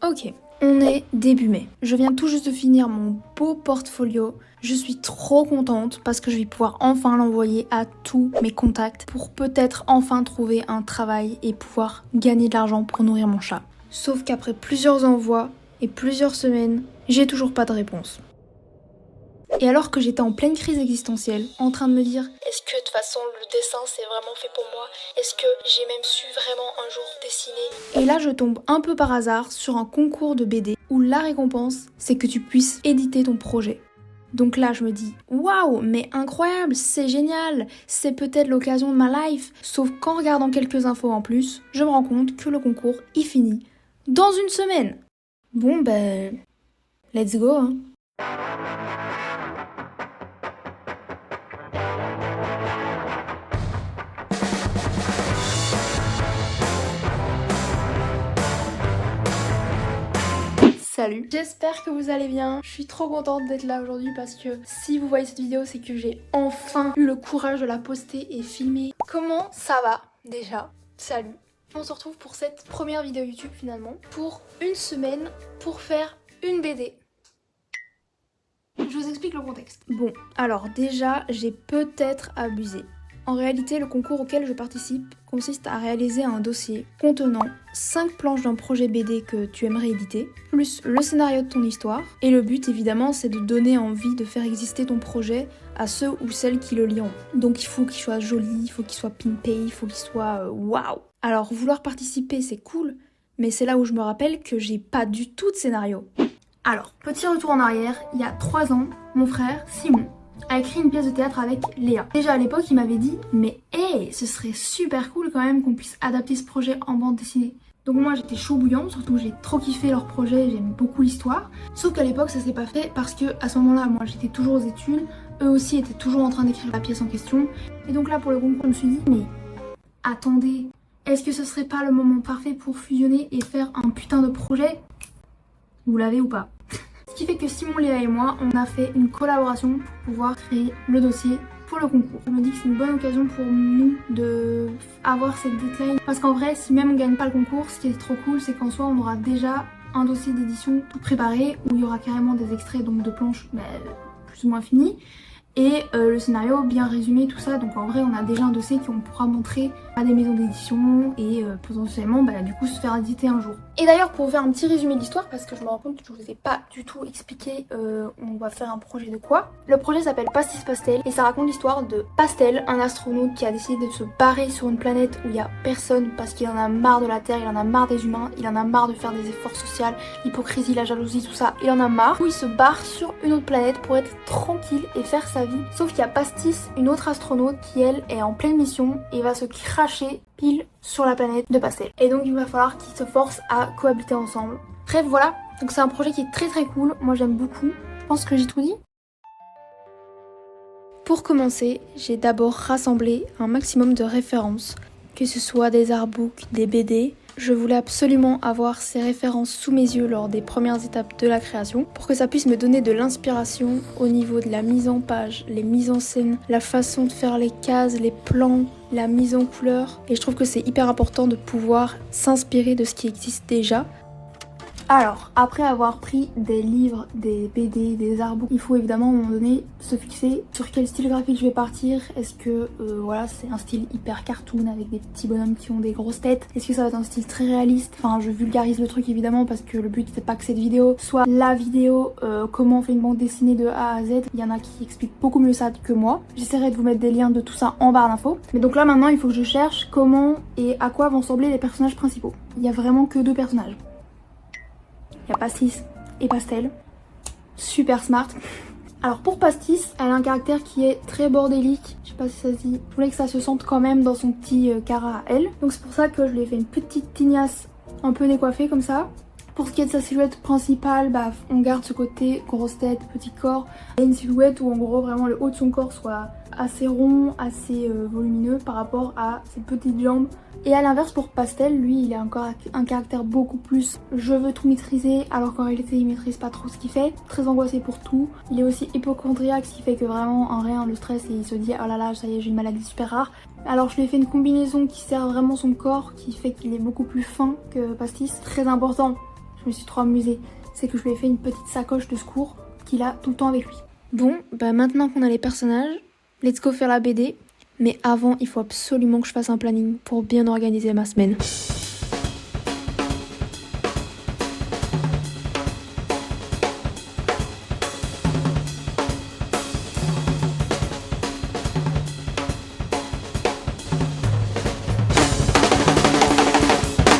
Ok, on est début mai. Je viens tout juste de finir mon beau portfolio. Je suis trop contente parce que je vais pouvoir enfin l'envoyer à tous mes contacts pour peut-être enfin trouver un travail et pouvoir gagner de l'argent pour nourrir mon chat. Sauf qu'après plusieurs envois et plusieurs semaines, j'ai toujours pas de réponse. Et alors que j'étais en pleine crise existentielle, en train de me dire est-ce que de toute façon le dessin c'est vraiment fait pour moi? Est-ce que j'ai même su vraiment un jour dessiner? Et là je tombe un peu par hasard sur un concours de BD où la récompense c'est que tu puisses éditer ton projet. Donc là je me dis waouh mais incroyable, c'est génial, c'est peut-être l'occasion de ma life. Sauf qu'en regardant quelques infos en plus, je me rends compte que le concours il finit dans une semaine. Bon ben, let's go hein. Salut, j'espère que vous allez bien. Je suis trop contente d'être là aujourd'hui parce que si vous voyez cette vidéo, c'est que j'ai enfin eu le courage de la poster et filmer. Comment ça va déjà? Salut. On se retrouve pour cette première vidéo YouTube finalement, pour une semaine, pour faire une BD. Je vous explique le contexte. Bon, alors déjà, j'ai peut-être abusé. En réalité, le concours auquel je participe consiste à réaliser un dossier contenant 5 planches d'un projet BD que tu aimerais éditer, plus le scénario de ton histoire. Et le but, évidemment, c'est de donner envie de faire exister ton projet à ceux ou celles qui le liront. Donc il faut qu'il soit joli, il faut qu'il soit pimpé, il faut qu'il soit waouh. Alors vouloir participer, c'est cool, mais c'est là où je me rappelle que j'ai pas du tout de scénario. Alors, petit retour en arrière, il y a 3 ans, mon frère, Simon, a écrit une pièce de théâtre avec Léa. Déjà à l'époque, il m'avait dit « Mais hey, ce serait super cool quand même qu'on puisse adapter ce projet en bande dessinée. » Donc moi j'étais chaud bouillant, surtout j'ai trop kiffé leur projet, j'aime beaucoup l'histoire. Sauf qu'à l'époque ça s'est pas fait parce que à ce moment-là, moi j'étais toujours aux études, eux aussi étaient toujours en train d'écrire la pièce en question. Et donc là pour le concours, je me suis dit « Mais attendez, est-ce que ce serait pas le moment parfait pour fusionner et faire un putain de projet ?» Vous l'avez ou pas? Ce qui fait que Simon, Léa et moi, on a fait une collaboration pour pouvoir créer le dossier pour le concours. Je me dis que c'est une bonne occasion pour nous de avoir cette deadline. Parce qu'en vrai, si même on gagne pas le concours, ce qui est trop cool, c'est qu'en soi, on aura déjà un dossier d'édition tout préparé où il y aura carrément des extraits donc de planches plus ou moins finies. Et le scénario bien résumé, tout ça. Donc en vrai, on a déjà un dossier qu'on pourra montrer à des maisons d'édition et potentiellement du coup se faire éditer un jour. Et d'ailleurs, pour vous faire un petit résumé de l'histoire, parce que je me rends compte que je vous ai pas du tout expliqué on va faire un projet de quoi. Le projet s'appelle Pastis Pastel et ça raconte l'histoire de Pastel, un astronaute qui a décidé de se barrer sur une planète où il y a personne parce qu'il en a marre de la Terre, il en a marre des humains, il en a marre de faire des efforts sociaux, l'hypocrisie, la jalousie, tout ça. Il en a marre. Où il se barre sur une autre planète pour être tranquille et faire sa vie. Sauf qu'il y a Pastis, une autre astronaute qui elle est en pleine mission et va se cracher pile sur la planète de Pastel. Et donc il va falloir qu'ils se forcent à cohabiter ensemble. Bref voilà, donc c'est un projet qui est très très cool, moi j'aime beaucoup. Je pense que j'ai tout dit. Pour commencer, j'ai d'abord rassemblé un maximum de références, que ce soit des artbooks, des BD. Je voulais absolument avoir ces références sous mes yeux lors des premières étapes de la création pour que ça puisse me donner de l'inspiration au niveau de la mise en page, les mises en scène, la façon de faire les cases, les plans, la mise en couleur. Et je trouve que c'est hyper important de pouvoir s'inspirer de ce qui existe déjà. Alors, après avoir pris des livres, des BD, des artbooks, il faut évidemment à un moment donné se fixer sur quel style graphique je vais partir. Est-ce que voilà, c'est un style hyper cartoon avec des petits bonhommes qui ont des grosses têtes? Est-ce que ça va être un style très réaliste? Enfin, je vulgarise le truc évidemment parce que le but c'est pas que cette vidéo soit la vidéo comment on fait une bande dessinée de A à Z. Il y en a qui expliquent beaucoup mieux ça que moi. J'essaierai de vous mettre des liens de tout ça en barre d'infos. Mais donc là maintenant, il faut que je cherche comment et à quoi vont ressembler les personnages principaux. Il y a vraiment que 2 personnages. Il y a Pastis et Pastel. Super smart. Alors pour Pastis, elle a un caractère qui est très bordélique. Je sais pas si ça se dit. Je voulais que ça se sente quand même dans son petit cara à elle. Donc c'est pour ça que je lui ai fait une petite tignasse un peu décoiffée comme ça. Pour ce qui est de sa silhouette principale, on garde ce côté grosse tête, petit corps. Et une silhouette où en gros vraiment le haut de son corps soit assez rond, assez volumineux par rapport à ses petites jambes. Et à l'inverse pour Pastel, lui il a encore un caractère beaucoup plus je veux tout maîtriser alors qu'en réalité il maîtrise pas trop ce qu'il fait. Très angoissé pour tout. Il est aussi hypochondriaque, ce qui fait que vraiment en rien le stress et il se dit oh là là ça y est j'ai une maladie super rare. Alors je lui ai fait une combinaison qui sert vraiment son corps, qui fait qu'il est beaucoup plus fin que Pastis. Très important. je me suis trop amusée, c'est que je lui ai fait une petite sacoche de secours qu'il a tout le temps avec lui. Bon, bah maintenant qu'on a les personnages, let's go faire la BD. Mais avant, il faut absolument que je fasse un planning pour bien organiser ma semaine.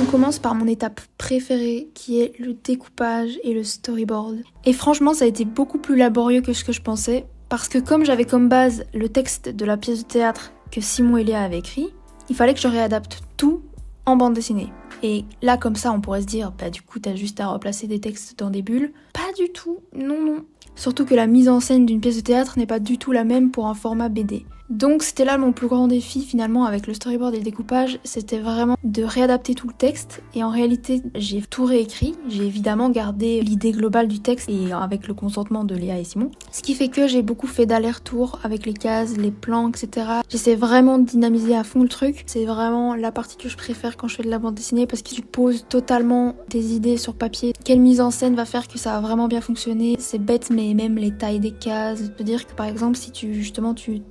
On commence par mon étape préférée qui est le découpage et le storyboard. Et franchement, ça a été beaucoup plus laborieux que ce que je pensais parce que comme j'avais comme base le texte de la pièce de théâtre que Simon et Léa avaient écrit, il fallait que je réadapte tout en bande dessinée. Et là, comme ça, on pourrait se dire, bah du coup, t'as juste à replacer des textes dans des bulles. Pas du tout, non. Surtout que la mise en scène d'une pièce de théâtre n'est pas du tout la même pour un format BD. Donc c'était là mon plus grand défi finalement avec le storyboard et le découpage, c'était vraiment de réadapter tout le texte et en réalité j'ai tout réécrit, j'ai évidemment gardé l'idée globale du texte et avec le consentement de Léa et Simon, ce qui fait que j'ai beaucoup fait d'aller-retour avec les cases, les plans, etc. J'essaie vraiment de dynamiser à fond le truc, c'est vraiment la partie que je préfère quand je fais de la bande dessinée parce que tu poses totalement tes idées sur papier, quelle mise en scène va faire que ça va vraiment bien fonctionner, c'est bête mais même les tailles des cases, je veux dire que par exemple si tu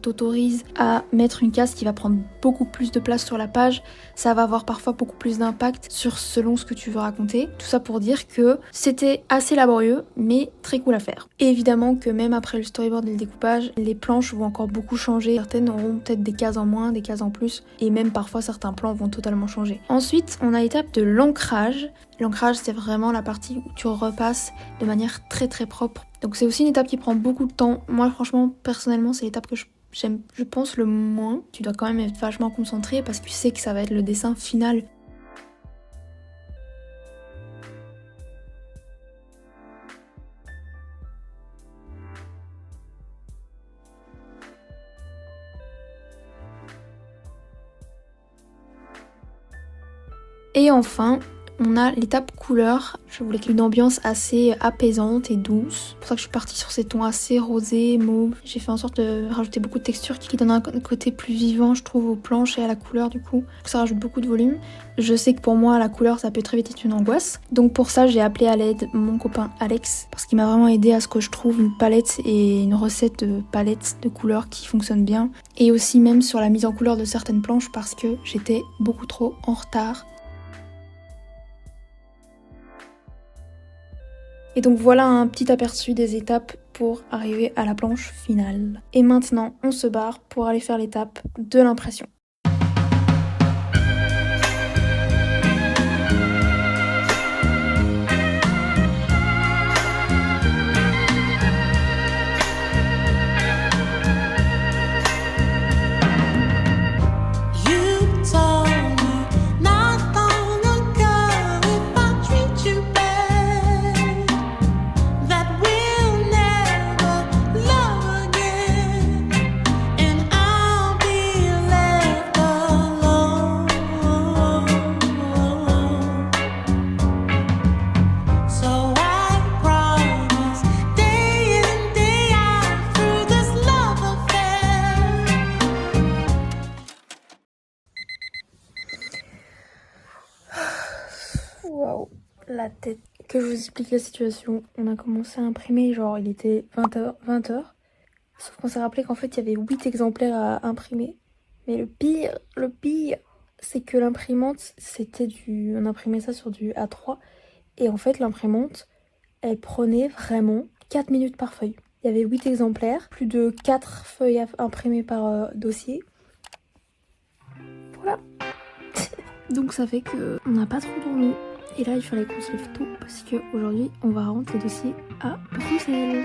t'autorises à mettre une case qui va prendre beaucoup plus de place sur la page, ça va avoir parfois beaucoup plus d'impact sur selon ce que tu veux raconter. Tout ça pour dire que c'était assez laborieux mais très cool à faire. Et évidemment que même après le storyboard et le découpage, les planches vont encore beaucoup changer. Certaines auront peut-être des cases en moins, des cases en plus et même parfois certains plans vont totalement changer. Ensuite, on a l'étape de l'ancrage. L'ancrage, c'est vraiment la partie où tu repasses de manière très très propre. Donc c'est aussi une étape qui prend beaucoup de temps. Moi franchement, personnellement, c'est l'étape que j'aime, je pense, le moins. Tu dois quand même être vachement concentré parce que tu sais que ça va être le dessin final. Et enfin, on a l'étape couleur. Je voulais qu'il y ait une ambiance assez apaisante et douce. C'est pour ça que je suis partie sur ces tons assez rosés, mauve. J'ai fait en sorte de rajouter beaucoup de textures qui donnent un côté plus vivant, je trouve, aux planches et à la couleur du coup. Ça rajoute beaucoup de volume. Je sais que pour moi, la couleur, ça peut très vite être une angoisse. Donc pour ça, j'ai appelé à l'aide mon copain Alex, parce qu'il m'a vraiment aidé à ce que je trouve une palette et une recette de palette de couleurs qui fonctionne bien. Et aussi même sur la mise en couleur de certaines planches parce que j'étais beaucoup trop en retard. Et donc voilà un petit aperçu des étapes pour arriver à la planche finale. Et maintenant, on se barre pour aller faire l'étape de l'impression. Waouh, la tête. Que je vous explique la situation. On a commencé à imprimer, genre il était 20h. Sauf qu'on s'est rappelé qu'en fait il y avait 8 exemplaires à imprimer. Mais le pire, c'est que l'imprimante, on imprimait ça sur du A3. Et en fait l'imprimante, elle prenait vraiment 4 minutes par feuille. Il y avait 8 exemplaires, plus de 4 feuilles imprimées par dossier. Voilà. Donc ça fait qu'on n'a pas trop dormi. Et là, il fallait qu'on se lève tôt parce qu'aujourd'hui, on va rendre les dossiers à Bruxelles.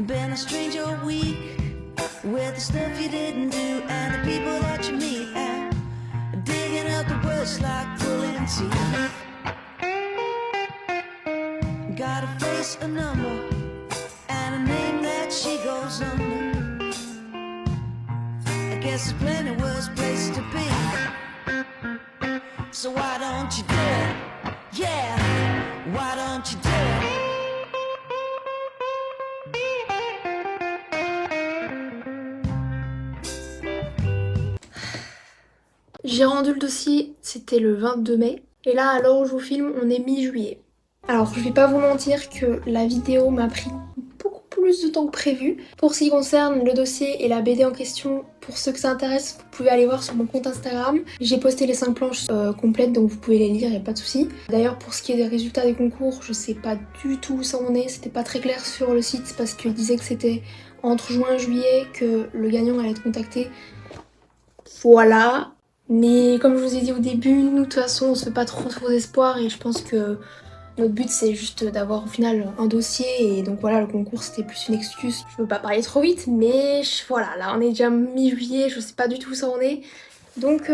Been a stranger week with the stuff you didn't do and the people that you meet and digging up the words like pulling teeth. Gotta face a number and a name that she goes under. I guess there's plenty worse places to be. So why don't you do it? Yeah, why don't you do it? J'ai rendu le dossier, c'était le 22 mai. Et là, à l'heure où je vous filme, on est mi-juillet. Alors, je vais pas vous mentir que la vidéo m'a pris beaucoup plus de temps que prévu. Pour ce qui concerne le dossier et la BD en question, pour ceux que ça intéresse, vous pouvez aller voir sur mon compte Instagram. J'ai posté les 5 planches complètes, donc vous pouvez les lire, y a pas de souci. D'ailleurs, pour ce qui est des résultats des concours, je sais pas du tout où ça en est. C'était pas très clair sur le site parce qu'il disait que c'était entre juin et juillet que le gagnant allait être contacté. Voilà. Mais comme je vous ai dit au début, nous de toute façon on se fait pas trop d'espoir et je pense que notre but c'est juste d'avoir au final un dossier et donc voilà, le concours c'était plus une excuse. Je veux pas parler trop vite mais voilà, là on est déjà mi-juillet, je sais pas du tout où ça en est. Donc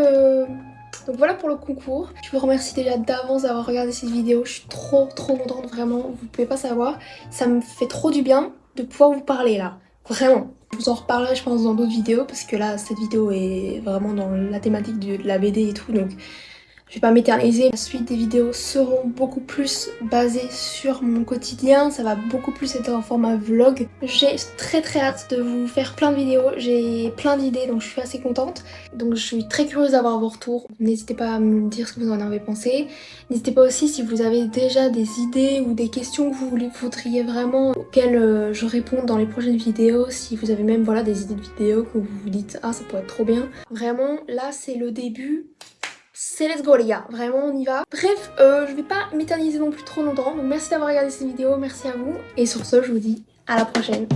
voilà pour le concours. Je vous remercie déjà d'avance d'avoir regardé cette vidéo, je suis trop contente vraiment, vous pouvez pas savoir. Ça me fait trop du bien de pouvoir vous parler là, vraiment. Je vous en reparlerai je pense dans d'autres vidéos parce que là cette vidéo est vraiment dans la thématique de la BD et tout donc je vais pas m'éterniser. La suite des vidéos seront beaucoup plus basées sur mon quotidien, ça va beaucoup plus être en format vlog. J'ai très hâte de vous faire plein de vidéos, j'ai plein d'idées donc je suis assez contente. Donc je suis très curieuse d'avoir vos retours. N'hésitez pas à me dire ce que vous en avez pensé. N'hésitez pas aussi si vous avez déjà des idées ou des questions que vous voudriez vraiment auxquelles je réponde dans les prochaines vidéos. Si vous avez même voilà des idées de vidéos que vous vous dites ah ça pourrait être trop bien. Vraiment là c'est le début. C'est let's go les gars, vraiment on y va. Bref, je vais pas m'éterniser non plus trop longtemps, donc merci d'avoir regardé cette vidéo, merci à vous. Et sur ce, je vous dis à la prochaine.